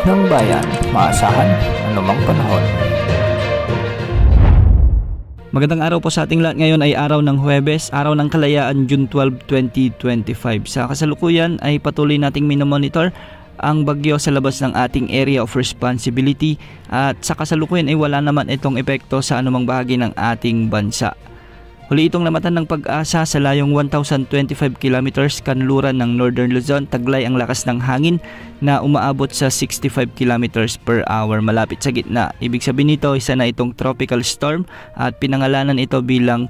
ng bayan, maasahan anumang panahon. Magandang araw po sa ating lahat. Ngayon ay araw ng Huwebes, araw ng Kalayaan, June 12, 2025. Sa kasalukuyan ay patuloy nating minomonitor ang bagyo sa labas ng ating area of responsibility at sa kasalukuyan ay wala naman itong epekto sa anumang bahagi ng ating bansa. Huli itong namatan ng Pag-asa sa layong 1,025 kilometers kanluran ng Northern Luzon. Taglay ang lakas ng hangin na umaabot sa 65 kilometers per hour malapit sa gitna. Ibig sabihin nito, isa na itong tropical storm at pinangalanan ito bilang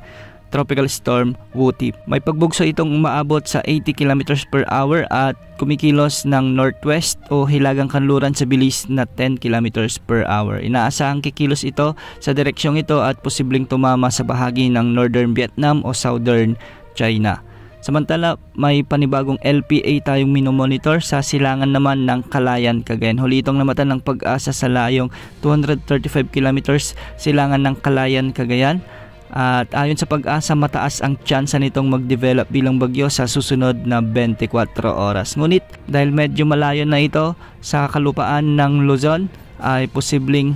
Tropical Storm Wuti. May pagbugso itong umaabot sa 80 kilometers per hour at kumikilos ng northwest o hilagang kanluran sa bilis na 10 kilometers per hour. Inaasahang kikilos ito sa direksyong ito at posibleng tumama sa bahagi ng Northern Vietnam o Southern China. Samantala, may panibagong LPA tayong minomonitor sa silangan naman ng Calayan, Cagayan. Huli itong namatan ng Pag-asa sa layong 235 kilometers silangan ng Calayan, Cagayan. At ayon sa Pag-asa, mataas ang tsansa nitong mag-develop bilang bagyo sa susunod na 24 oras. Ngunit dahil medyo malayo na ito sa kalupaan ng Luzon, ay posibleng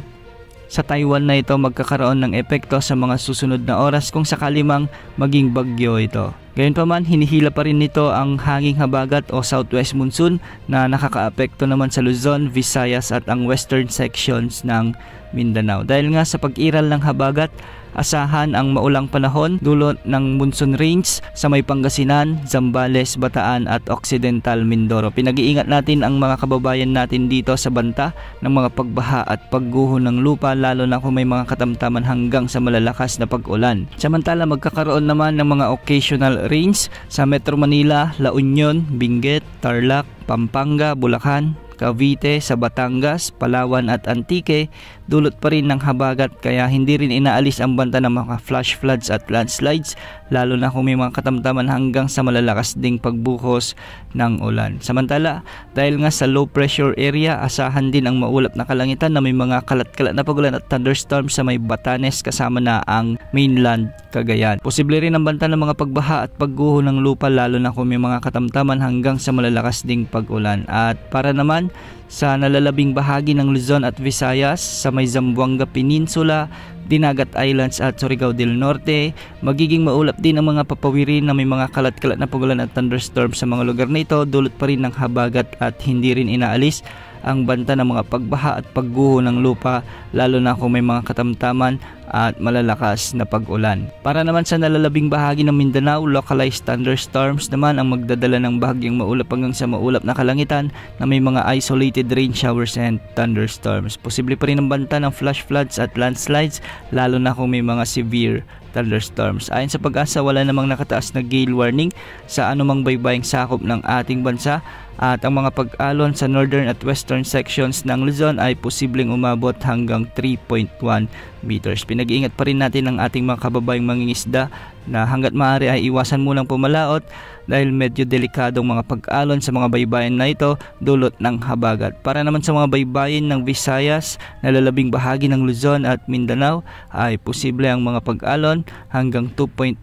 sa Taiwan na ito magkakaroon ng epekto sa mga susunod na oras kung sakali mang maging bagyo ito. Gayunpaman, hinihila pa rin nito ang hanging habagat o southwest monsoon na nakakaapekto naman sa Luzon, Visayas at ang western sections ng Mindanao. Dahil nga sa pag-iral ng habagat, asahan ang maulang panahon dulot ng monsoon range sa may Pangasinan, Zambales, Bataan at Occidental Mindoro. Pinag-iingat natin ang mga kababayan natin dito sa banta ng mga pagbaha at pagguho ng lupa, lalo na kung may mga katamtaman hanggang sa malalakas na pag-ulan. Samantala, magkakaroon naman ng mga occasional rains sa Metro Manila, La Union, Benguet, Tarlac, Pampanga, Bulacan, Cavite, sa Batangas, Palawan at Antique. Dulot pa rin ng habagat kaya hindi rin inaalis ang banta ng mga flash floods at landslides, lalo na kung may mga katamtaman hanggang sa malalakas ding pagbuhos ng ulan. Samantala, dahil nga sa low pressure area, asahan din ang maulap na kalangitan na may mga kalat-kalat na pagulan at thunderstorms sa may Batanes kasama na ang mainland Cagayan. Posible rin ang banta ng mga pagbaha at pagguho ng lupa, lalo na kung may mga katamtaman hanggang sa malalakas ding pag-ulan. At para naman sa nalalabing bahagi ng Luzon at Visayas, sa may Zamboanga Peninsula, Dinagat Islands at Surigao del Norte, magiging maulap din ang mga papawirin na may mga kalat-kalat na pagulan at thunderstorms sa mga lugar na ito. Dulot pa rin ng habagat at hindi rin inaalis ang banta ng mga pagbaha at pagguho ng lupa, lalo na kung may mga katamtaman at malalakas na pag-ulan. Para naman sa nalalabing bahagi ng Mindanao, localized thunderstorms naman ang magdadala ng bahagyang maulap hanggang sa maulap na kalangitan na may mga isolated rain showers and thunderstorms. Posible pa rin ang banta ng flash floods at landslides, lalo na kung may mga severe thunderstorms. Ayon sa Pag-asa, wala namang nakataas na gale warning sa anumang baybaying sakop ng ating bansa at ang mga pag-alon sa northern at western sections ng Luzon ay posibleng umabot hanggang 3.1 meters. Pinag-iingat pa rin natin ang ating mga kababayang mangingisda na hanggat maaari ay iwasan munang pumalaot dahil medyo delikadong mga pag-alon sa mga baybayin na ito dulot ng habagat. Para naman sa mga baybayin ng Visayas, nalalabing bahagi ng Luzon at Mindanao ay posible ang mga pag-alon hanggang 2.1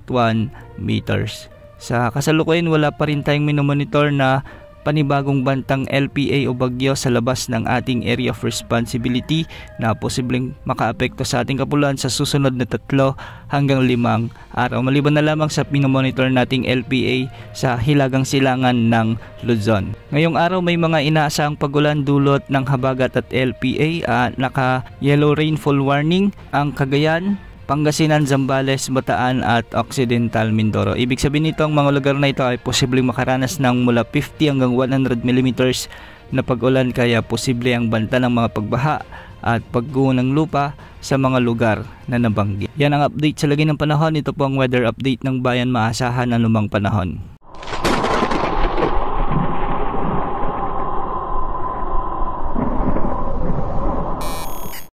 meters. Sa kasalukuyan, wala pa rin tayong minomonitor na panibagong bantang LPA o bagyo sa labas ng ating area of responsibility na posibleng makaapekto sa ating kapuluan sa susunod na 3 hanggang 5 araw. Maliban na lamang sa pinomonitor nating LPA sa hilagang silangan ng Luzon. Ngayong araw may mga inaasahang pagulan dulot ng habagat at LPA at naka yellow rainfall warning ang Cagayan, Pangasinan, Zambales, Bataan at Occidental Mindoro. Ibig sabihin nito, ang mga lugar na ito ay posibleng makaranas ng mula 50 hanggang 100 mm na pag-ulan, kaya posible ang banta ng mga pagbaha at pagguho ng lupa sa mga lugar na nabanggit. Yan ang update sa lagay ng panahon. Ito po ang weather update ng bayan, maasahan anumang panahon.